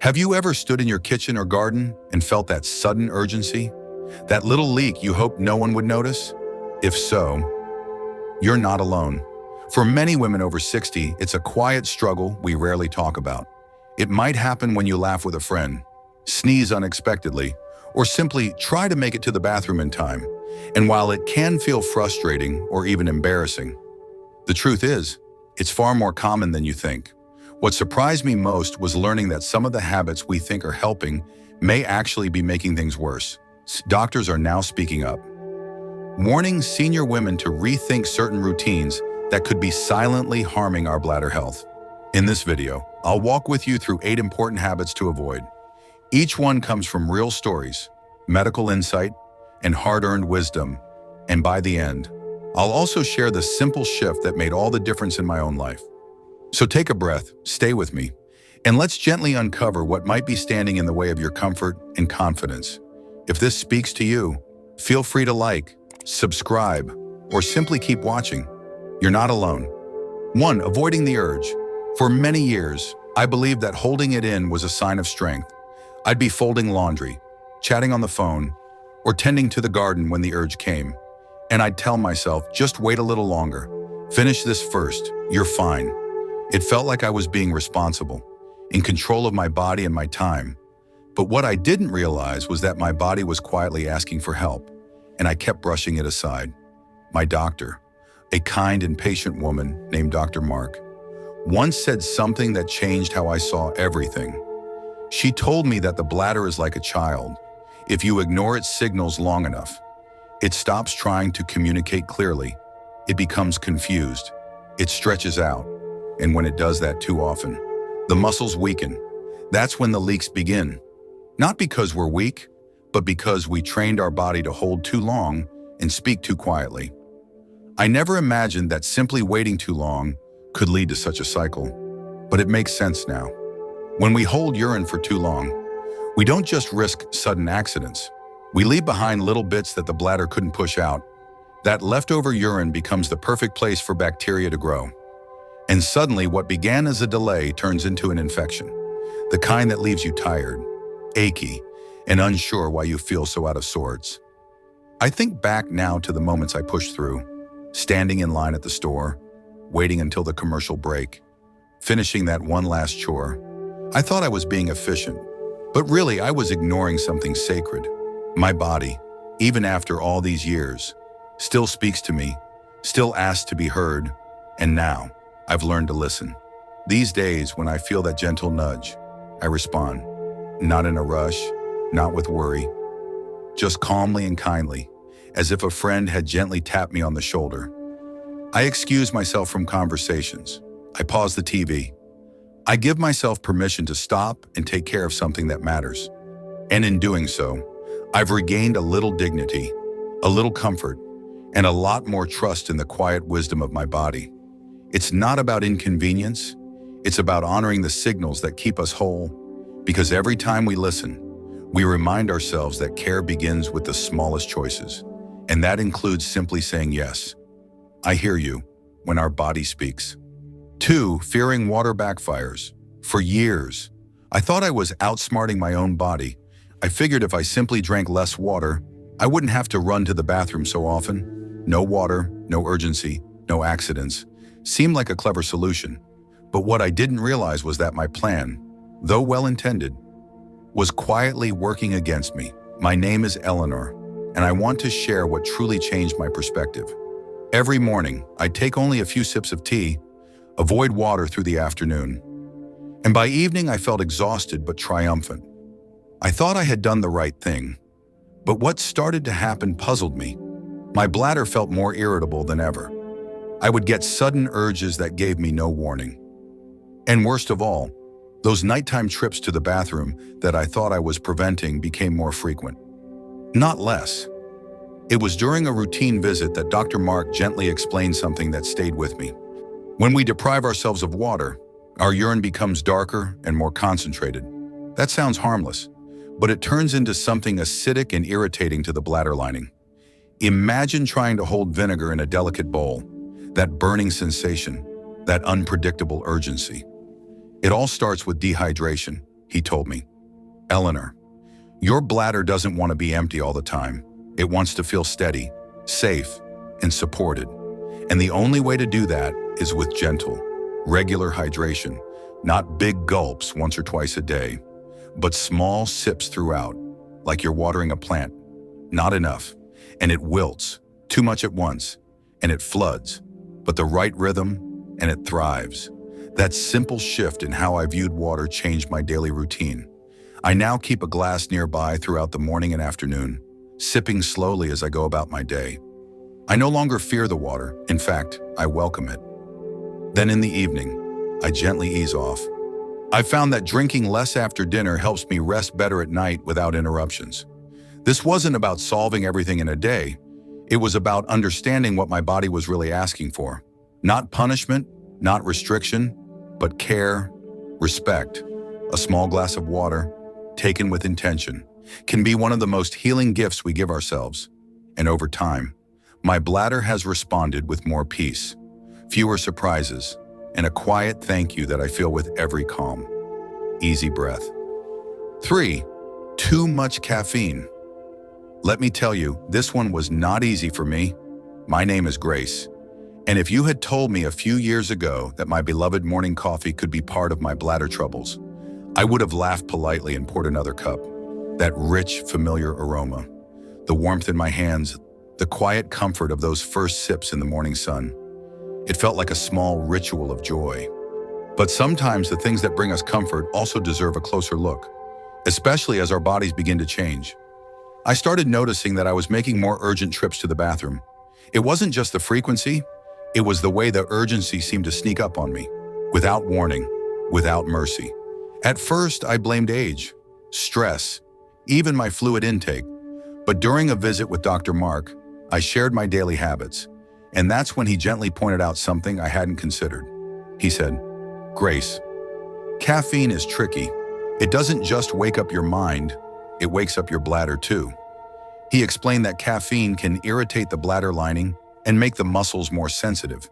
Have you ever stood in your kitchen or garden and felt that sudden urgency? That little leak you hoped no one would notice? If so, you're not alone. For many women over 60, it's a quiet struggle we rarely talk about. It might happen when you laugh with a friend, sneeze unexpectedly, or simply try to make it to the bathroom in time. And while it can feel frustrating or even embarrassing, the truth is, it's far more common than you think. What surprised me most was learning that some of the habits we think are helping may actually be making things worse. Doctors are now speaking up, warning senior women to rethink certain routines that could be silently harming our bladder health. In this video, I'll walk with you through 8 important habits to avoid. Each one comes from real stories, medical insight, and hard-earned wisdom. And by the end, I'll also share the simple shift that made all the difference in my own life. So take a breath, stay with me, and let's gently uncover what might be standing in the way of your comfort and confidence. If this speaks to you, feel free to like, subscribe, or simply keep watching. You're not alone. 1. Avoiding the urge. For many years, I believed that holding it in was a sign of strength. I'd be folding laundry, chatting on the phone, or tending to the garden when the urge came. And I'd tell myself, just wait a little longer. Finish this first, you're fine. It felt like I was being responsible, in control of my body and my time. But what I didn't realize was that my body was quietly asking for help, and I kept brushing it aside. My doctor, a kind and patient woman named Dr. Mark, once said something that changed how I saw everything. She told me that the bladder is like a child. If you ignore its signals long enough, it stops trying to communicate clearly. It becomes confused. It stretches out. And when it does that too often, the muscles weaken. That's when the leaks begin. Not because we're weak, but because we trained our body to hold too long and speak too quietly. I never imagined that simply waiting too long could lead to such a cycle, but it makes sense now. When we hold urine for too long, we don't just risk sudden accidents. We leave behind little bits that the bladder couldn't push out. That leftover urine becomes the perfect place for bacteria to grow. And suddenly, what began as a delay turns into an infection, the kind that leaves you tired, achy, and unsure why you feel so out of sorts. I think back now to the moments I pushed through, standing in line at the store, waiting until the commercial break, finishing that one last chore. I thought I was being efficient, but really I was ignoring something sacred. My body, even after all these years, still speaks to me, still asks to be heard, and now I've learned to listen. These days, when I feel that gentle nudge, I respond, not in a rush, not with worry, just calmly and kindly, as if a friend had gently tapped me on the shoulder. I excuse myself from conversations. I pause the TV. I give myself permission to stop and take care of something that matters. And in doing so, I've regained a little dignity, a little comfort, and a lot more trust in the quiet wisdom of my body. It's not about inconvenience, it's about honoring the signals that keep us whole, because every time we listen, we remind ourselves that care begins with the smallest choices, and that includes simply saying yes. I hear you when our body speaks. 2. Fearing water backfires. For years, I thought I was outsmarting my own body. I figured if I simply drank less water, I wouldn't have to run to the bathroom so often. No water, no urgency, no accidents. Seemed like a clever solution. But what I didn't realize was that my plan, though well-intended, was quietly working against me. My name is Eleanor, and I want to share what truly changed my perspective. Every morning, I'd take only a few sips of tea, avoid water through the afternoon. And by evening, I felt exhausted but triumphant. I thought I had done the right thing. But what started to happen puzzled me. My bladder felt more irritable than ever. I would get sudden urges that gave me no warning. And worst of all, those nighttime trips to the bathroom that I thought I was preventing became more frequent. Not less. It was during a routine visit that Dr. Mark gently explained something that stayed with me. When we deprive ourselves of water, our urine becomes darker and more concentrated. That sounds harmless, but it turns into something acidic and irritating to the bladder lining. Imagine trying to hold vinegar in a delicate bowl. That burning sensation, that unpredictable urgency. It all starts with dehydration, he told me. Eleanor, your bladder doesn't want to be empty all the time. It wants to feel steady, safe, and supported. And the only way to do that is with gentle, regular hydration, not big gulps once or twice a day, but small sips throughout, like you're watering a plant. Not enough, and it wilts. Too much at once, and it floods. But the right rhythm, and it thrives. That simple shift in how I viewed water changed my daily routine. I now keep a glass nearby throughout the morning and afternoon, sipping slowly as I go about my day. I no longer fear the water. In fact, I welcome it. Then in the evening, I gently ease off. I found that drinking less after dinner helps me rest better at night without interruptions. This wasn't about solving everything in a day. It was about understanding what my body was really asking for. Not punishment, not restriction, but care, respect. A small glass of water, taken with intention, can be one of the most healing gifts we give ourselves. And over time, my bladder has responded with more peace, fewer surprises, and a quiet thank you that I feel with every calm, easy breath. 3. Too much caffeine. Let me tell you, this one was not easy for me. My name is Grace, and if you had told me a few years ago that my beloved morning coffee could be part of my bladder troubles, I would have laughed politely and poured another cup. That rich, familiar aroma, the warmth in my hands, the quiet comfort of those first sips in the morning sun. It felt like a small ritual of joy. But sometimes the things that bring us comfort also deserve a closer look, especially as our bodies begin to change. I started noticing that I was making more urgent trips to the bathroom. It wasn't just the frequency, it was the way the urgency seemed to sneak up on me, without warning, without mercy. At first, I blamed age, stress, even my fluid intake. But during a visit with Dr. Mark, I shared my daily habits, and that's when he gently pointed out something I hadn't considered. He said, Grace, caffeine is tricky. It doesn't just wake up your mind, it wakes up your bladder too. He explained that caffeine can irritate the bladder lining and make the muscles more sensitive.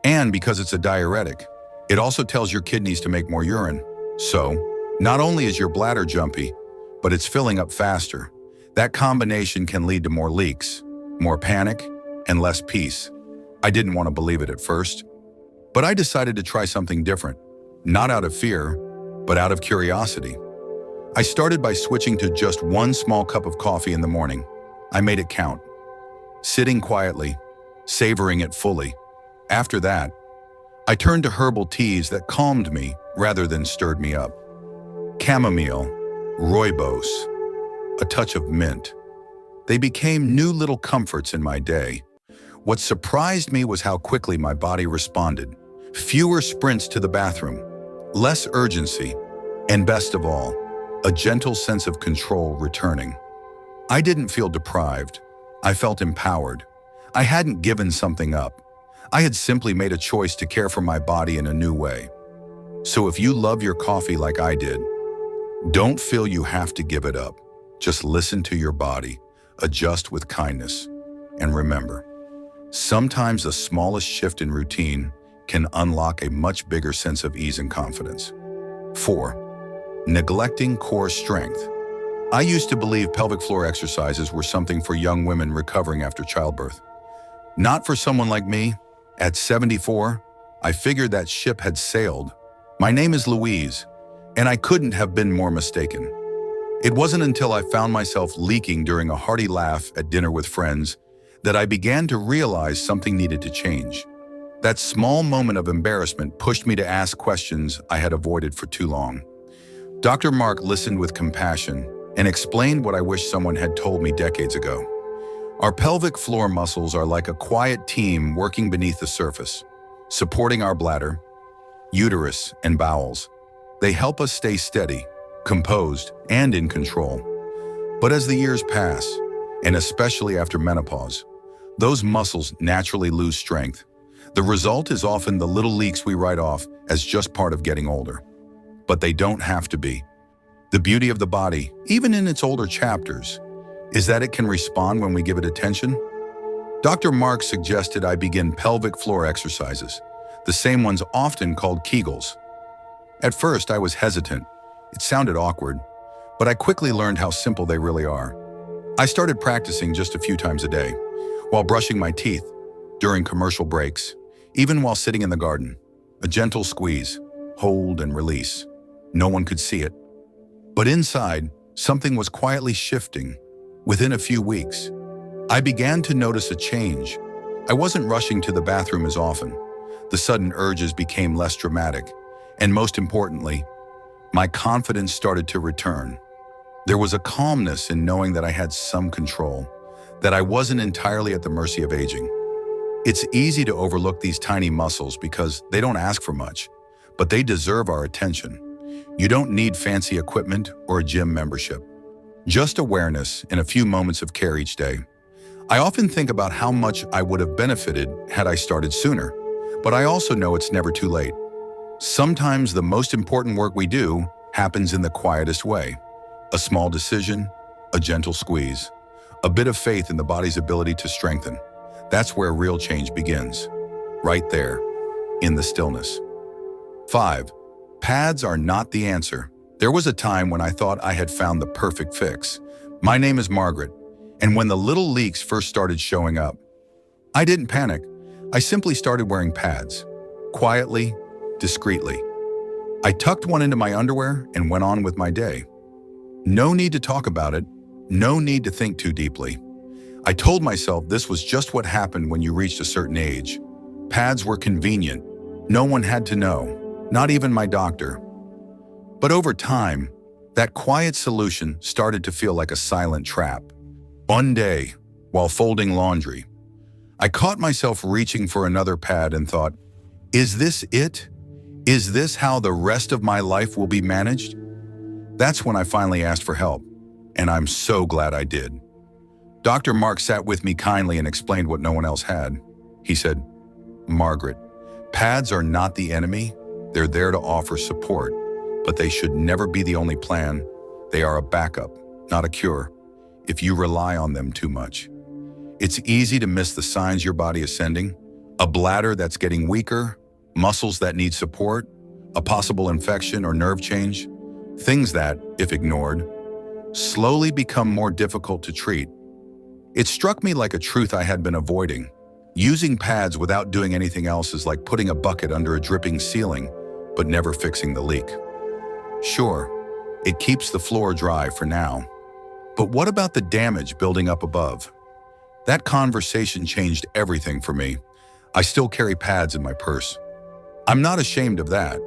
And because it's a diuretic, it also tells your kidneys to make more urine. So, not only is your bladder jumpy, but it's filling up faster. That combination can lead to more leaks, more panic, and less peace. I didn't want to believe it at first, but I decided to try something different, not out of fear, but out of curiosity. I started by switching to just one small cup of coffee in the morning. I made it count, sitting quietly, savoring it fully. After that, I turned to herbal teas that calmed me rather than stirred me up. Chamomile, rooibos, a touch of mint. They became new little comforts in my day. What surprised me was how quickly my body responded. Fewer sprints to the bathroom, less urgency, and best of all, a gentle sense of control returning. I didn't feel deprived. I felt empowered. I hadn't given something up. I had simply made a choice to care for my body in a new way. So if you love your coffee like I did, don't feel you have to give it up. Just listen to your body, adjust with kindness, and remember, sometimes the smallest shift in routine can unlock a much bigger sense of ease and confidence. 4. Neglecting core strength. I used to believe pelvic floor exercises were something for young women recovering after childbirth. Not for someone like me. At 74, I figured that ship had sailed. My name is Louise, and I couldn't have been more mistaken. It wasn't until I found myself leaking during a hearty laugh at dinner with friends that I began to realize something needed to change. That small moment of embarrassment pushed me to ask questions I had avoided for too long. Dr. Mark listened with compassion and explained what I wish someone had told me decades ago. Our pelvic floor muscles are like a quiet team working beneath the surface, supporting our bladder, uterus, and bowels. They help us stay steady, composed, and in control. But as the years pass, and especially after menopause, those muscles naturally lose strength. The result is often the little leaks we write off as just part of getting older. But they don't have to be. The beauty of the body, even in its older chapters, is that it can respond when we give it attention. Dr. Mark suggested I begin pelvic floor exercises, the same ones often called Kegels. At first, I was hesitant, It sounded awkward, but I quickly learned how simple they really are. I started practicing just a few times a day, while brushing my teeth, during commercial breaks, even while sitting in the garden. A gentle squeeze, hold and release. No one could see it. But inside, something was quietly shifting. Within a few weeks, I began to notice a change. I wasn't rushing to the bathroom as often. The sudden urges became less dramatic, and most importantly, my confidence started to return. There was a calmness in knowing that I had some control, that I wasn't entirely at the mercy of aging. It's easy to overlook these tiny muscles because they don't ask for much, but they deserve our attention. You don't need fancy equipment or a gym membership. Just awareness and a few moments of care each day. I often think about how much I would have benefited had I started sooner, but I also know it's never too late. Sometimes the most important work we do happens in the quietest way. A small decision, a gentle squeeze, a bit of faith in the body's ability to strengthen. That's where real change begins. Right there, in the stillness. 5. Pads are not the answer. There was a time when I thought I had found the perfect fix. My name is Margaret, and when the little leaks first started showing up, I didn't panic. I simply started wearing pads. Quietly, discreetly. I tucked one into my underwear and went on with my day. No need to talk about it. No need to think too deeply. I told myself this was just what happened when you reached a certain age. Pads were convenient. No one had to know, not even my doctor. But over time, that quiet solution started to feel like a silent trap. One day, while folding laundry, I caught myself reaching for another pad and thought, is this it? Is this how the rest of my life will be managed? That's when I finally asked for help, and I'm so glad I did. Dr. Mark sat with me kindly and explained what no one else had. He said, Margaret, pads are not the enemy. They're there to offer support, but they should never be the only plan. They are a backup, not a cure, if you rely on them too much. It's easy to miss the signs your body is sending. A bladder that's getting weaker, muscles that need support, a possible infection or nerve change. Things that, if ignored, slowly become more difficult to treat. It struck me like a truth I had been avoiding. Using pads without doing anything else is like putting a bucket under a dripping ceiling, but never fixing the leak. Sure, it keeps the floor dry for now. But what about the damage building up above? That conversation changed everything for me. I still carry pads in my purse. I'm not ashamed of that,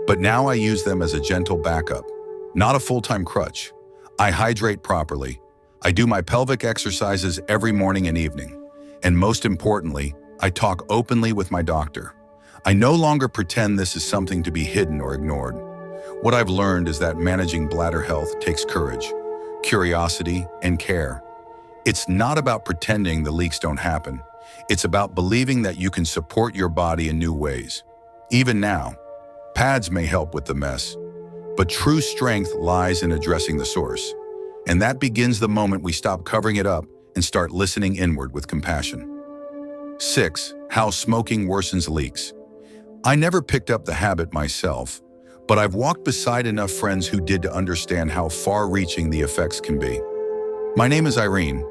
but now I use them as a gentle backup, not a full-time crutch. I hydrate properly. I do my pelvic exercises every morning and evening. And most importantly, I talk openly with my doctor. I no longer pretend this is something to be hidden or ignored. What I've learned is that managing bladder health takes courage, curiosity, and care. It's not about pretending the leaks don't happen. It's about believing that you can support your body in new ways. Even now, pads may help with the mess, but true strength lies in addressing the source. And that begins the moment we stop covering it up and start listening inward with compassion. 6. How smoking worsens leaks. I never picked up the habit myself, but I've walked beside enough friends who did to understand how far-reaching the effects can be. My name is Irene,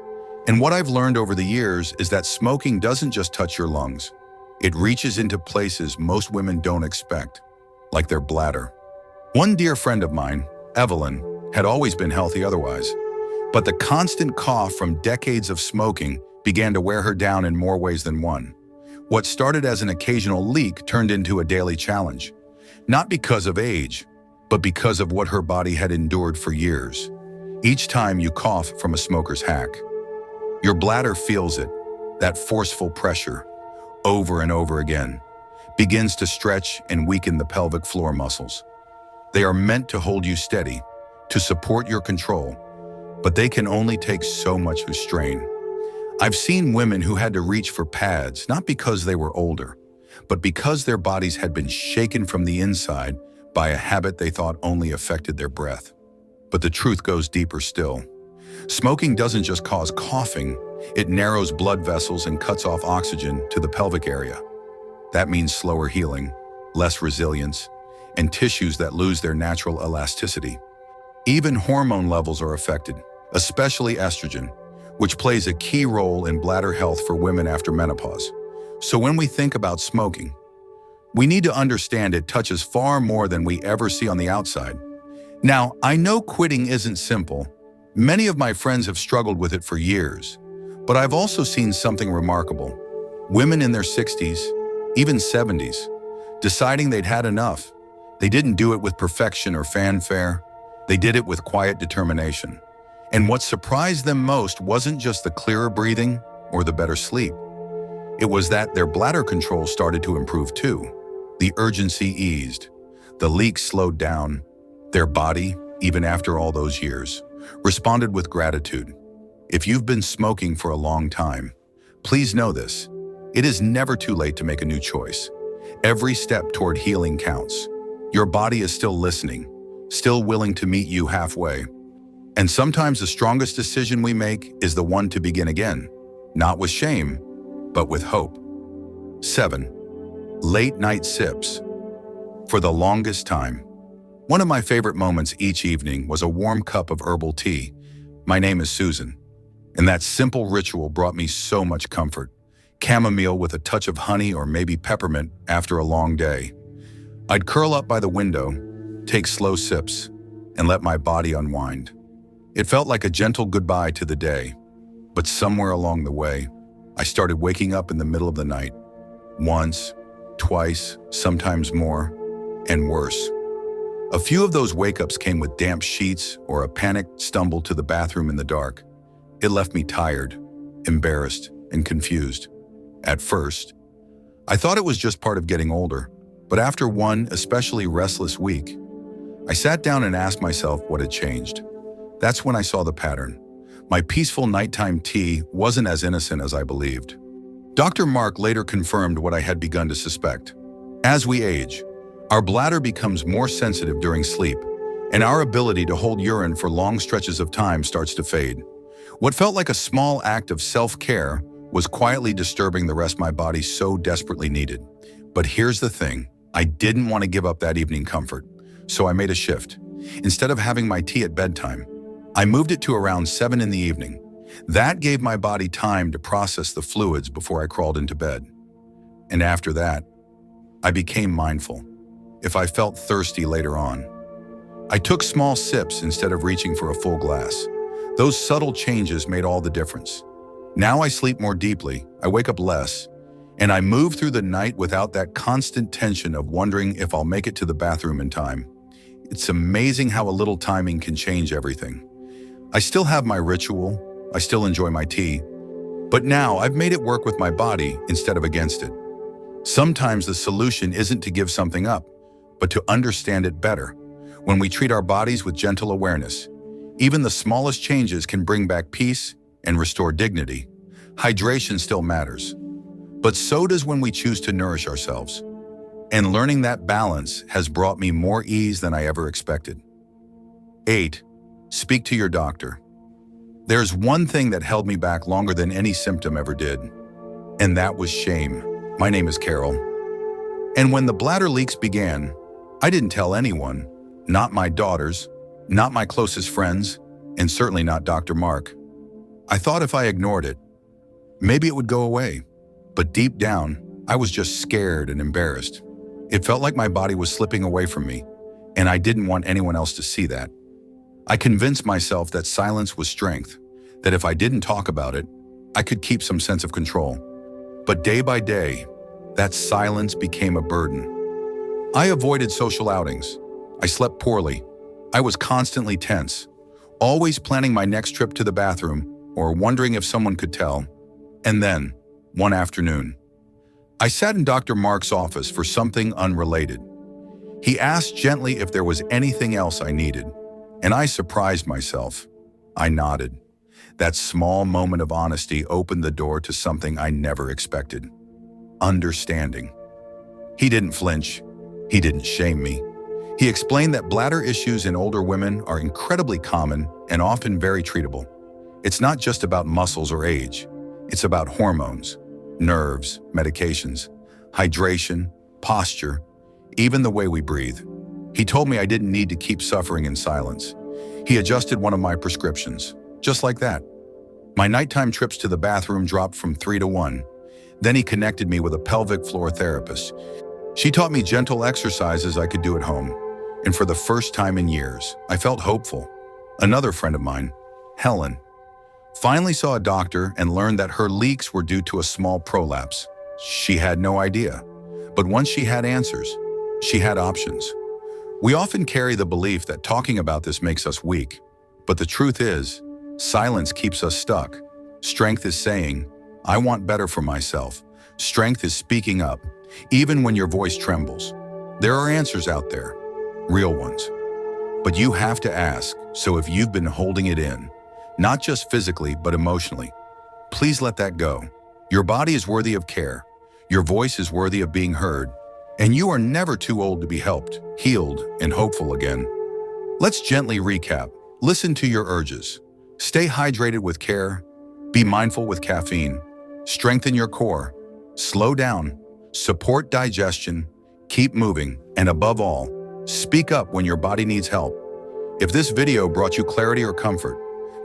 and what I've learned over the years is that smoking doesn't just touch your lungs. It reaches into places most women don't expect, like their bladder. One dear friend of mine, Evelyn, had always been healthy otherwise, but the constant cough from decades of smoking began to wear her down in more ways than one. What started as an occasional leak turned into a daily challenge, not because of age, but because of what her body had endured for years. Each time you cough from a smoker's hack, your bladder feels it, that forceful pressure, over and over again, begins to stretch and weaken the pelvic floor muscles. They are meant to hold you steady, to support your control, but they can only take so much strain. I've seen women who had to reach for pads, not because they were older, but because their bodies had been shaken from the inside by a habit they thought only affected their breath. But the truth goes deeper still. Smoking doesn't just cause coughing, it narrows blood vessels and cuts off oxygen to the pelvic area. That means slower healing, less resilience, and tissues that lose their natural elasticity. Even hormone levels are affected, especially estrogen, which plays a key role in bladder health for women after menopause. So when we think about smoking, we need to understand it touches far more than we ever see on the outside. Now, I know quitting isn't simple. Many of my friends have struggled with it for years, but I've also seen something remarkable. Women in their 60s, even 70s, deciding they'd had enough. They didn't do it with perfection or fanfare. They did it with quiet determination. And what surprised them most wasn't just the clearer breathing or the better sleep. It was that their bladder control started to improve too. The urgency eased. The leaks slowed down. Their body, even after all those years, responded with gratitude. If you've been smoking for a long time, please know this. It is never too late to make a new choice. Every step toward healing counts. Your body is still listening, still willing to meet you halfway. And sometimes the strongest decision we make is the one to begin again, not with shame, but with hope. 7. Late night sips. For the longest time, one of my favorite moments each evening was a warm cup of herbal tea. My name is Susan, and that simple ritual brought me so much comfort. Chamomile with a touch of honey or maybe peppermint after a long day. I'd curl up by the window, take slow sips, and let my body unwind. It felt like a gentle goodbye to the day, but somewhere along the way, I started waking up in the middle of the night. Once, twice, sometimes more, and worse. A few of those wake-ups came with damp sheets or a panicked stumble to the bathroom in the dark. It left me tired, embarrassed, and confused. At first, I thought it was just part of getting older, but after one especially restless week, I sat down and asked myself what had changed. That's when I saw the pattern. My peaceful nighttime tea wasn't as innocent as I believed. Dr. Mark later confirmed what I had begun to suspect. As we age, our bladder becomes more sensitive during sleep, and our ability to hold urine for long stretches of time starts to fade. What felt like a small act of self-care was quietly disturbing the rest my body so desperately needed. But here's the thing, I didn't want to give up that evening comfort, so I made a shift. Instead of having my tea at bedtime, I moved it to around 7 in the evening. That gave my body time to process the fluids before I crawled into bed. And after that, I became mindful. If I felt thirsty later on, I took small sips instead of reaching for a full glass. Those subtle changes made all the difference. Now I sleep more deeply, I wake up less, and I move through the night without that constant tension of wondering if I'll make it to the bathroom in time. It's amazing how a little timing can change everything. I still have my ritual, I still enjoy my tea, but now I've made it work with my body instead of against it. Sometimes the solution isn't to give something up, but to understand it better. When we treat our bodies with gentle awareness, even the smallest changes can bring back peace and restore dignity. Hydration still matters, but so does when we choose to nourish ourselves. And learning that balance has brought me more ease than I ever expected. 8. Speak to your doctor. There's one thing that held me back longer than any symptom ever did, and that was shame. My name is Carol. And when the bladder leaks began, I didn't tell anyone, not my daughters, not my closest friends, and certainly not Dr. Mark. I thought if I ignored it, maybe it would go away. But deep down, I was just scared and embarrassed. It felt like my body was slipping away from me, and I didn't want anyone else to see that. I convinced myself that silence was strength, that if I didn't talk about it, I could keep some sense of control. But day by day, that silence became a burden. I avoided social outings. I slept poorly. I was constantly tense, always planning my next trip to the bathroom or wondering if someone could tell. And then, one afternoon, I sat in Dr. Mark's office for something unrelated. He asked gently if there was anything else I needed, and I surprised myself. I nodded. That small moment of honesty opened the door to something I never expected. Understanding. He didn't flinch. He didn't shame me. He explained that bladder issues in older women are incredibly common and often very treatable. It's not just about muscles or age. It's about hormones, nerves, medications, hydration, posture, even the way we breathe. He told me I didn't need to keep suffering in silence. He adjusted one of my prescriptions, just like that. My nighttime trips to the bathroom dropped from 3 to 1. Then he connected me with a pelvic floor therapist. She taught me gentle exercises I could do at home. And for the first time in years, I felt hopeful. Another friend of mine, Helen, finally saw a doctor and learned that her leaks were due to a small prolapse. She had no idea. But once she had answers, she had options. We often carry the belief that talking about this makes us weak. But the truth is, silence keeps us stuck. Strength is saying, I want better for myself. Strength is speaking up, even when your voice trembles. There are answers out there, real ones. But you have to ask, so if you've been holding it in, not just physically, but emotionally, please let that go. Your body is worthy of care. Your voice is worthy of being heard. And you are never too old to be helped, healed, and hopeful again. Let's gently recap. Listen to your urges. Stay hydrated with care. Be mindful with caffeine. Strengthen your core. Slow down. Support digestion. Keep moving. And above all, speak up when your body needs help. If this video brought you clarity or comfort,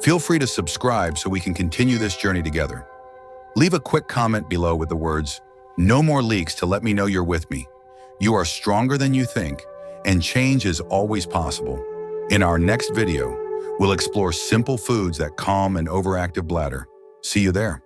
feel free to subscribe so we can continue this journey together. Leave a quick comment below with the words, "No more leaks," to let me know you're with me. You are stronger than you think, and change is always possible. In our next video, we'll explore simple foods that calm an overactive bladder. See you there.